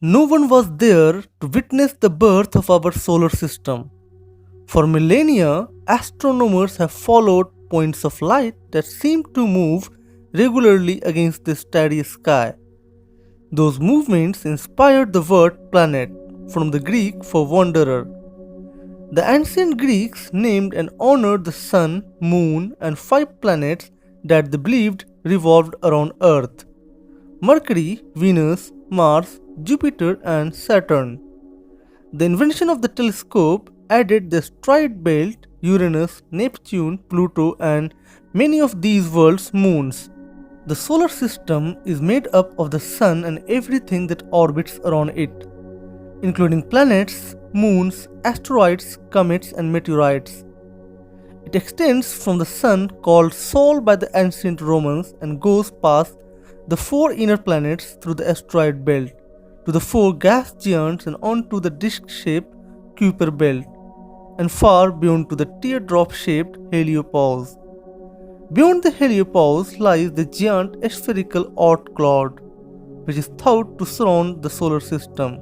No one was there to witness the birth of our solar system. For millennia, astronomers have followed points of light that seem to move regularly against the starry sky. Those movements inspired the word planet, from the Greek for wanderer. The ancient Greeks named and honored the sun, moon, and 5 planets that they believed revolved around Earth: Mercury, Venus, Mars, Jupiter, and Saturn. The invention of the telescope added the asteroid belt, Uranus, Neptune, Pluto, and many of these worlds' moons. The solar system is made up of the sun and everything that orbits around it, including planets, moons, asteroids, comets, and meteoroids. It extends from the sun, called Sol by the ancient Romans, and goes past the 4 inner planets through the asteroid belt to the 4 gas giants and onto the disc-shaped Kuiper Belt, and far beyond to the teardrop-shaped heliopause. Beyond the heliopause lies the giant spherical Oort cloud, which is thought to surround the solar system.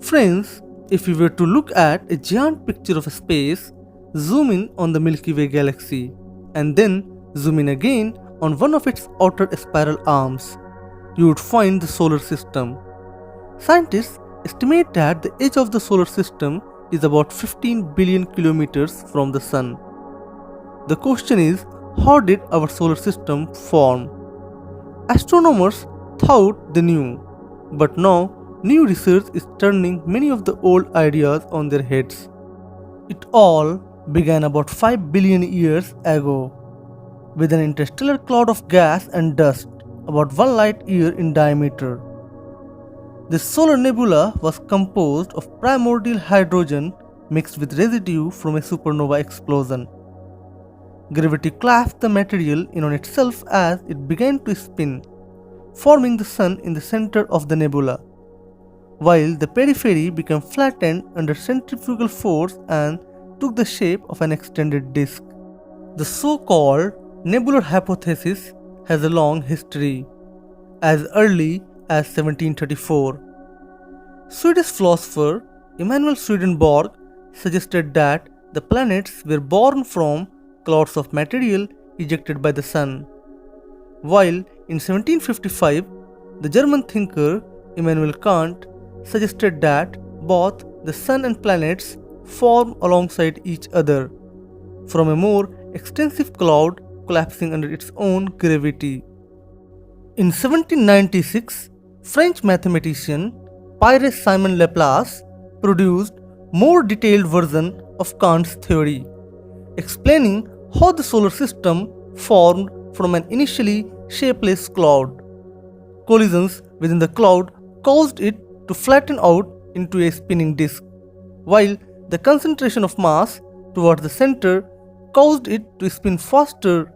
Friends, if we were to look at a giant picture of space, zoom in on the Milky Way galaxy, and then zoom in again on one of its outer spiral arms, you would find the solar system. Scientists estimate that the edge of the solar system is about 15 billion kilometers from the sun. The question is, how did our solar system form? Astronomers thought they knew, but now new research is turning many of the old ideas on their heads. It all began about 5 billion years ago, with an interstellar cloud of gas and dust about 1 light year in diameter. This solar nebula was composed of primordial hydrogen mixed with residue from a supernova explosion. Gravity clasped the material in on itself as it began to spin, forming the sun in the center of the nebula, while the periphery became flattened under centrifugal force and took the shape of an extended disk. The so-called nebular hypothesis has a long history, as early as 1734. Swedish philosopher Emanuel Swedenborg suggested that the planets were born from clouds of material ejected by the sun, while in 1755 the German thinker Immanuel Kant suggested that both the sun and planets form alongside each other from a more extensive cloud collapsing under its own gravity. In 1796, French mathematician Pierre Simon Laplace produced more detailed version of Kant's theory, explaining how the solar system formed from an initially shapeless cloud. Collisions within the cloud caused it to flatten out into a spinning disk, while the concentration of mass towards the center caused it to spin faster,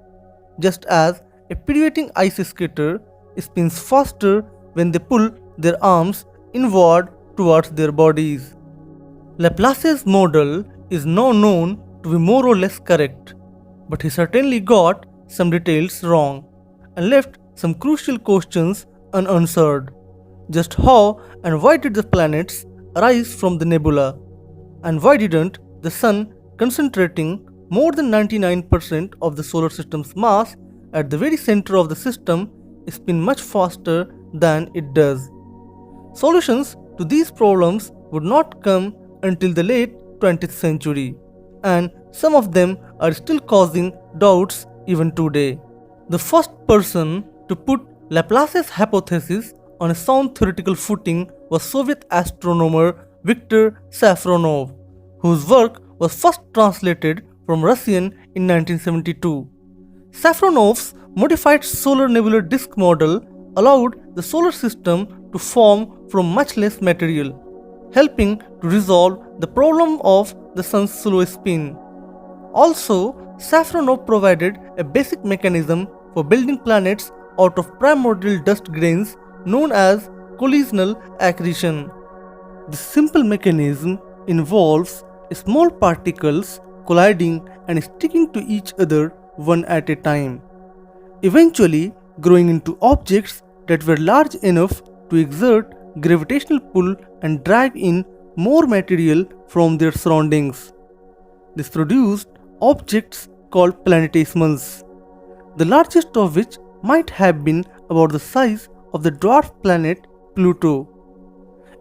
just as a pirouetting ice skater spins faster when they pull their arms inward towards their bodies. Laplace's model is now known to be more or less correct, but he certainly got some details wrong and left some crucial questions unanswered. Just how and why did the planets arise from the nebula? And why didn't the sun, concentrating more than 99% of the solar system's mass at the very center of the system, spin much faster than it does? Solutions to these problems would not come until the late 20th century, and some of them are still causing doubts even today. The first person to put Laplace's hypothesis on a sound theoretical footing was Soviet astronomer Viktor Safronov, whose work was first translated from Russian in 1972. Safronov's modified solar nebular disk model allowed the solar system to form from much less material, helping to resolve the problem of the sun's slow spin. Also, Safronov provided a basic mechanism for building planets out of primordial dust grains known as collisional accretion. This simple mechanism involves small particles colliding and sticking to each other one at a time, eventually growing into objects that were large enough to exert gravitational pull and drag in more material from their surroundings. This produced objects called planetesimals, the largest of which might have been about the size of the dwarf planet Pluto.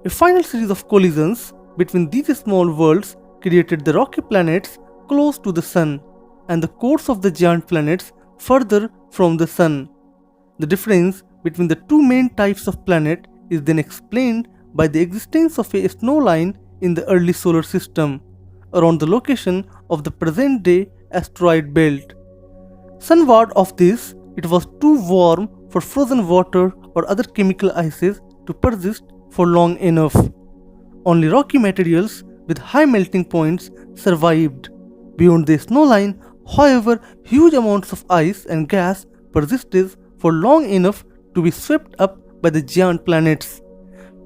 A final series of collisions between these small worlds created the rocky planets close to the Sun and the cores of the giant planets further from the Sun. The difference between the two main types of planet is then explained by the existence of a snow line in the early solar system around the location of the present-day asteroid belt. Sunward of this, it was too warm for frozen water or other chemical ices to persist for long enough. Only rocky materials with high melting points survived. Beyond the snow line, however, huge amounts of ice and gas persisted for long enough to be swept up by the giant planets.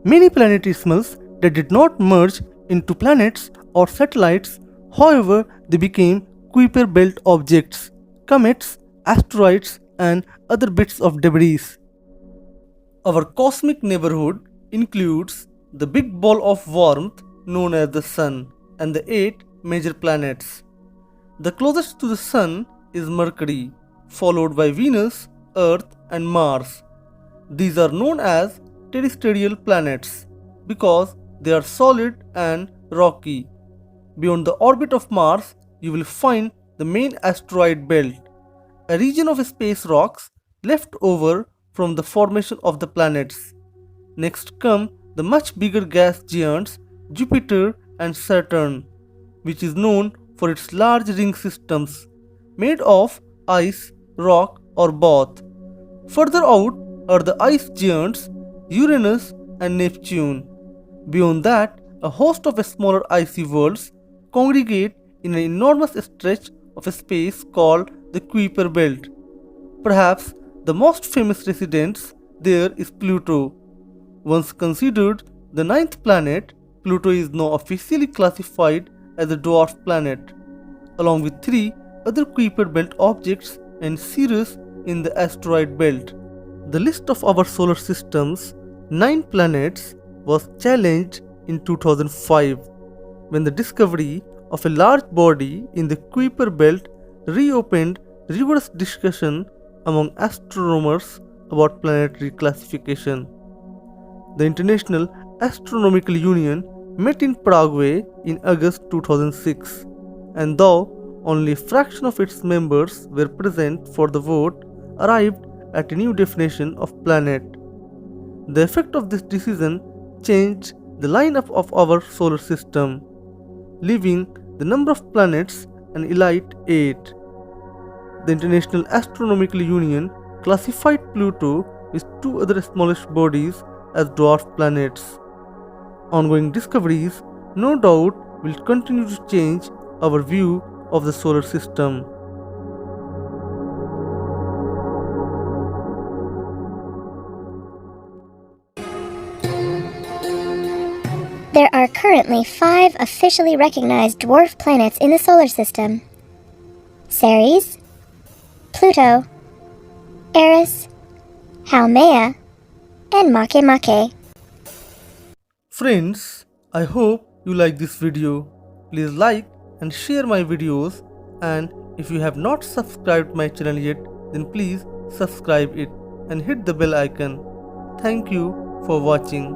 Many planetesimals that did not merge into planets or satellites, however, they became Kuiper Belt objects, comets, asteroids, and other bits of debris. Our cosmic neighborhood includes the big ball of warmth known as the Sun and the 8 major planets. The closest to the Sun is Mercury, followed by Venus, Earth, and Mars. These are known as terrestrial planets because they are solid and rocky. Beyond the orbit of Mars, you will find the main asteroid belt, a region of space rocks left over from the formation of the planets. Next come the much bigger gas giants Jupiter and Saturn, which is known for its large ring systems made of ice, rock, or both. Further out are the ice giants Uranus and Neptune. Beyond that, a host of smaller icy worlds congregate in an enormous stretch of space called the Kuiper Belt. Perhaps the most famous residence there is Pluto. Once considered the 9th planet, Pluto is now officially classified as a dwarf planet, along with 3 other Kuiper Belt objects and Ceres in the asteroid belt. The list of our solar system's 9 planets was challenged in 2005 when the discovery of a large body in the Kuiper Belt reopened rigorous discussion among astronomers about planetary classification. The International Astronomical Union met in Prague in August 2006, and though only a fraction of its members were present for the vote, arrived at a new definition of planet. The effect of this decision changed the lineup of our solar system, leaving the number of planets an elite 8. The International Astronomical Union classified Pluto with 2 other smallish bodies as dwarf planets. Ongoing discoveries, no doubt, will continue to change our view of the solar system. There are currently 5 officially recognized dwarf planets in the solar system: Ceres, Pluto, Eris, Haumea, and Makemake. Friends, I hope you like this video. Please like and share my videos, and if you have not subscribed my channel yet, then please subscribe it and hit the bell icon. Thank you for watching.